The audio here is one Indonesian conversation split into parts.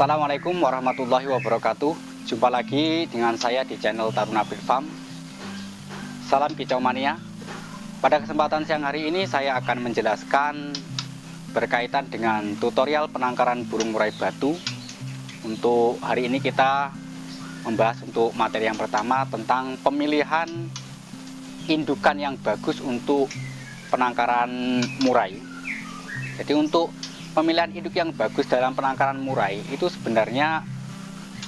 Assalamualaikum warahmatullahi wabarakatuh. Jumpa lagi dengan saya di channel Taruna Bird Farm. Salam kicau mania. Pada kesempatan siang hari ini saya akan menjelaskan berkaitan dengan tutorial penangkaran burung murai batu. Untuk hari ini kita membahas untuk materi yang pertama tentang pemilihan indukan yang bagus untuk penangkaran murai. Jadi untuk pemilihan induk yang bagus dalam penangkaran murai itu sebenarnya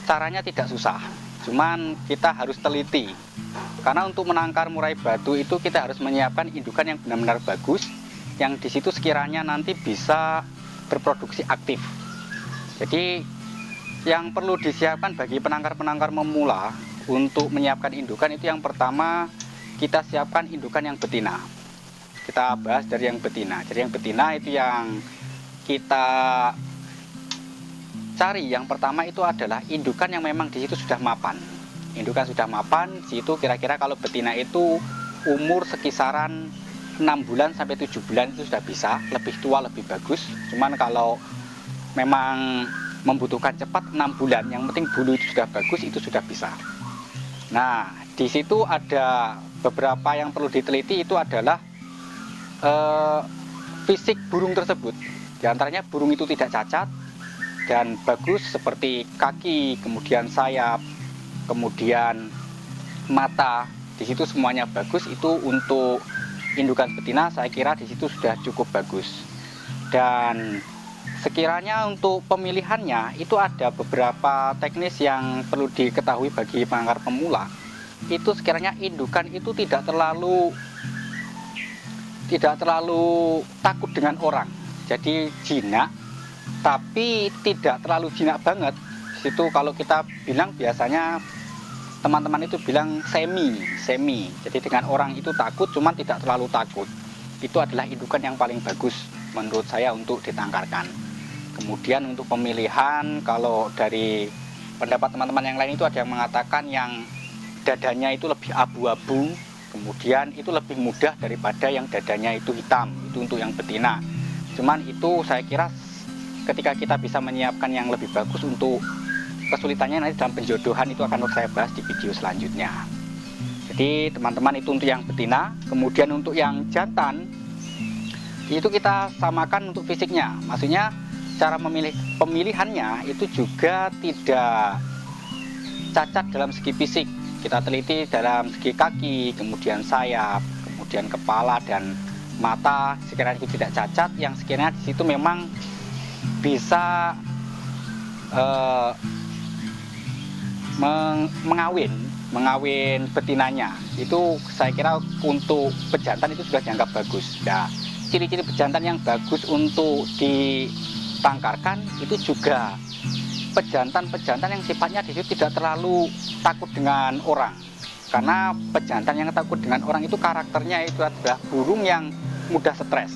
caranya tidak susah, cuman kita harus teliti. Karena untuk menangkar murai batu itu kita harus menyiapkan indukan yang benar-benar bagus, yang di situ sekiranya nanti bisa berproduksi aktif. Jadi yang perlu disiapkan bagi penangkar-penangkar memula untuk menyiapkan indukan itu yang pertama kita siapkan indukan yang betina. Kita bahas dari yang betina. Jadi yang betina itu yang kita cari yang pertama itu adalah indukan yang memang di situ sudah mapan. Indukan sudah mapan, di situ kira-kira kalau betina itu umur sekisaran 6 bulan sampai 7 bulan itu sudah bisa, lebih tua lebih bagus. Cuman kalau memang membutuhkan cepat 6 bulan, yang penting bulu itu sudah bagus, itu sudah bisa. Nah, di situ ada beberapa yang perlu diteliti, itu adalah fisik burung tersebut. Di antaranya burung itu tidak cacat dan bagus seperti kaki, kemudian sayap, kemudian mata. Di situ semuanya bagus. Itu untuk indukan betina saya kira di situ sudah cukup bagus. Dan sekiranya untuk pemilihannya itu ada beberapa teknis yang perlu diketahui bagi penangkar pemula. Itu sekiranya indukan itu tidak terlalu takut dengan orang. Jadi jinak, tapi tidak terlalu jinak banget. Situ kalau kita bilang biasanya teman-teman itu bilang semi. Jadi dengan orang itu takut, cuman tidak terlalu takut. Itu adalah indukan yang paling bagus menurut saya untuk ditangkarkan. Kemudian untuk pemilihan, kalau dari pendapat teman-teman yang lain itu ada yang mengatakan yang dadanya itu lebih abu-abu, kemudian itu lebih mudah daripada yang dadanya itu hitam. Itu untuk yang betina. Cuman itu saya kira ketika kita bisa menyiapkan yang lebih bagus, untuk kesulitannya nanti dalam penjodohan itu akan saya bahas di video selanjutnya. Jadi teman-teman itu untuk yang betina. Kemudian untuk yang jantan itu kita samakan untuk fisiknya. Maksudnya cara pemilihannya itu juga tidak cacat dalam segi fisik. Kita teliti dalam segi kaki, kemudian sayap, kemudian kepala dan mata, sekiranya itu tidak cacat, yang sekiranya di situ memang bisa mengawin betinanya. Itu saya kira untuk pejantan itu sudah dianggap bagus. Nah, ciri-ciri pejantan yang bagus untuk ditangkarkan itu juga pejantan yang sifatnya di situ tidak terlalu takut dengan orang. Karena pejantan yang takut dengan orang itu karakternya itu adalah burung yang mudah stres.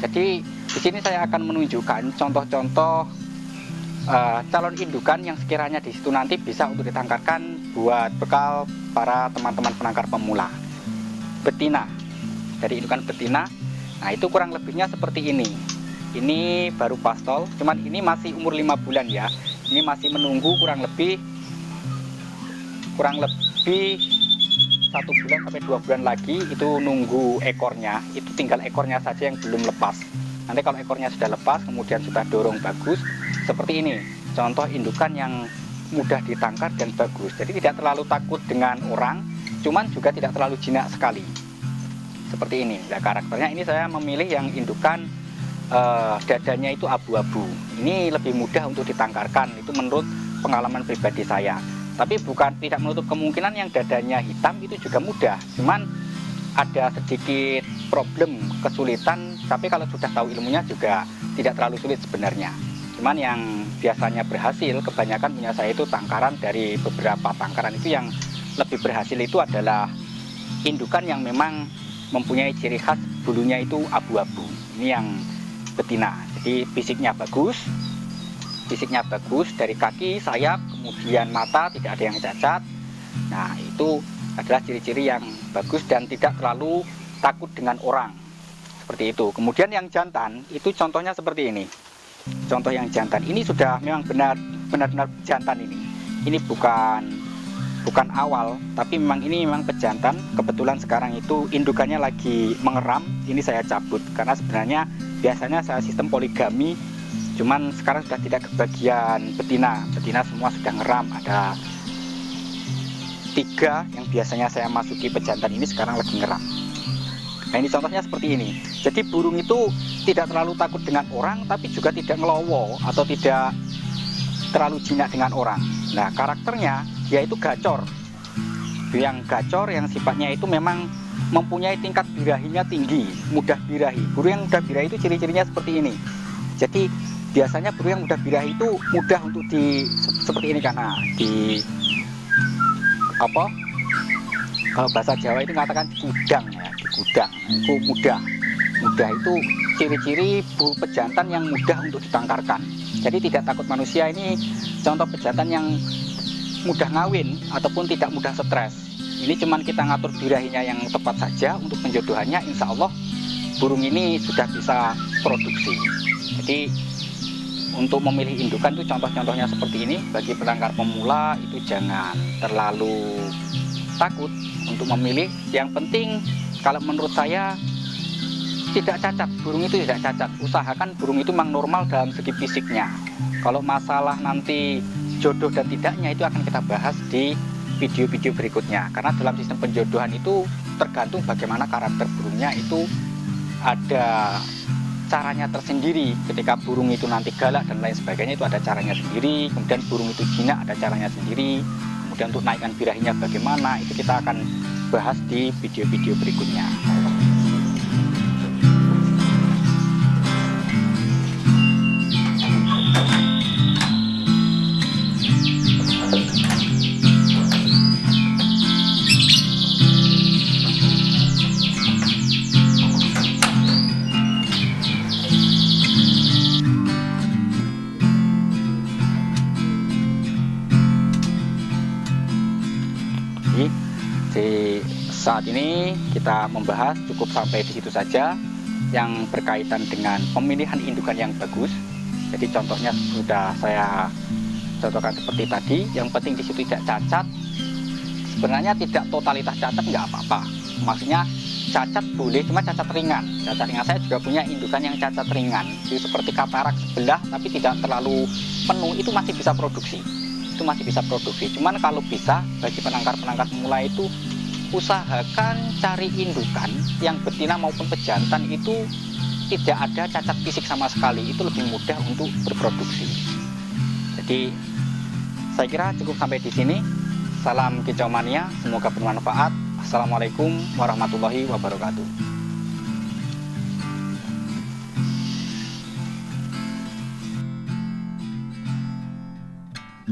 Jadi di sini saya akan menunjukkan contoh-contoh calon indukan yang sekiranya di situ nanti bisa untuk ditangkarkan buat bekal para teman-teman penangkar pemula. Betina, dari indukan betina. Nah, itu kurang lebihnya seperti ini. Ini baru pastol, cuman ini masih umur 5 bulan ya. Ini masih menunggu kurang lebih 1 bulan sampai 2 bulan lagi, itu nunggu ekornya. Itu tinggal ekornya saja yang belum lepas. Nanti kalau ekornya sudah lepas, kemudian sudah dorong bagus, seperti ini contoh indukan yang mudah ditangkar dan bagus. Jadi tidak terlalu takut dengan orang, cuman juga tidak terlalu jinak sekali, seperti ini. Nah, karakternya ini saya memilih yang indukan dadanya itu abu-abu. Ini lebih mudah untuk ditangkarkan, itu menurut pengalaman pribadi saya. Tapi bukan tidak menutup kemungkinan yang dadanya hitam itu juga mudah. Cuman ada sedikit problem, kesulitan. Tapi kalau sudah tahu ilmunya juga tidak terlalu sulit sebenarnya. Cuman yang biasanya berhasil, kebanyakan punya saya itu tangkaran dari beberapa tangkaran itu yang lebih berhasil itu adalah indukan yang memang mempunyai ciri khas bulunya itu abu-abu. Ini yang betina. Jadi fisiknya bagus. Fisiknya bagus dari kaki, sayap, kemudian mata tidak ada yang cacat. Nah, itu adalah ciri-ciri yang bagus dan tidak terlalu takut dengan orang. Seperti itu. Kemudian yang jantan itu contohnya seperti ini. Contoh yang jantan ini sudah memang benar benar-benar jantan ini bukan awal, tapi ini memang pejantan. Kebetulan sekarang itu indukannya lagi mengeram, ini saya cabut karena sebenarnya biasanya saya sistem poligami, cuman sekarang sudah tidak kebagian betina semua sudah ngeram. Ada 3 yang biasanya saya masuki pejantan ini sekarang lagi ngeram. Nah, ini contohnya seperti ini. Jadi burung itu tidak terlalu takut dengan orang, tapi juga tidak ngelowo atau tidak terlalu jinak dengan orang. Nah, karakternya dia itu gacor. Yang gacor, yang sifatnya itu memang mempunyai tingkat birahinya tinggi, mudah birahi. Burung yang mudah birahi itu ciri-cirinya seperti ini. Jadi biasanya burung yang mudah birahi itu mudah untuk seperti ini, karena kalau bahasa Jawa itu mengatakan gudang ya, di gudang. Itu mudah itu ciri-ciri burung pejantan yang mudah untuk ditangkarkan. Jadi tidak takut manusia, ini contoh pejantan yang mudah ngawin ataupun tidak mudah stres. Ini cuman kita ngatur birahinya yang tepat saja untuk penjodohannya, insya Allah burung ini sudah bisa produksi. Jadi untuk memilih indukan itu contoh-contohnya seperti ini. Bagi penangkar pemula itu jangan terlalu takut untuk memilih. Yang penting kalau menurut saya tidak cacat, burung itu tidak cacat. Usahakan burung itu memang normal dalam segi fisiknya. Kalau masalah nanti jodoh dan tidaknya itu akan kita bahas di video-video berikutnya. Karena dalam sistem penjodohan itu tergantung bagaimana karakter burungnya, itu ada caranya tersendiri. Ketika burung itu nanti galak dan lain sebagainya itu ada caranya sendiri. Kemudian burung itu jinak ada caranya sendiri. Kemudian untuk naikkan birahinya bagaimana, itu kita akan bahas di video-video berikutnya. Di saat ini kita membahas cukup sampai di situ saja yang berkaitan dengan pemilihan indukan yang bagus. Jadi contohnya sudah saya contohkan seperti tadi. Yang penting di situ tidak cacat. Sebenarnya tidak totalitas cacat, nggak apa-apa. Maksudnya cacat boleh, cuma cacat ringan. Cacat ringan, saya juga punya indukan yang cacat ringan. Jadi seperti katarak sebelah tapi tidak terlalu penuh, itu masih bisa produksi. Cuman kalau bisa bagi penangkar-penangkar pemula itu usahakan cari indukan yang betina maupun pejantan itu tidak ada cacat fisik sama sekali, itu lebih mudah untuk berproduksi. Jadi saya kira cukup sampai di sini. Salam kicau mania, semoga bermanfaat. Assalamualaikum warahmatullahi wabarakatuh.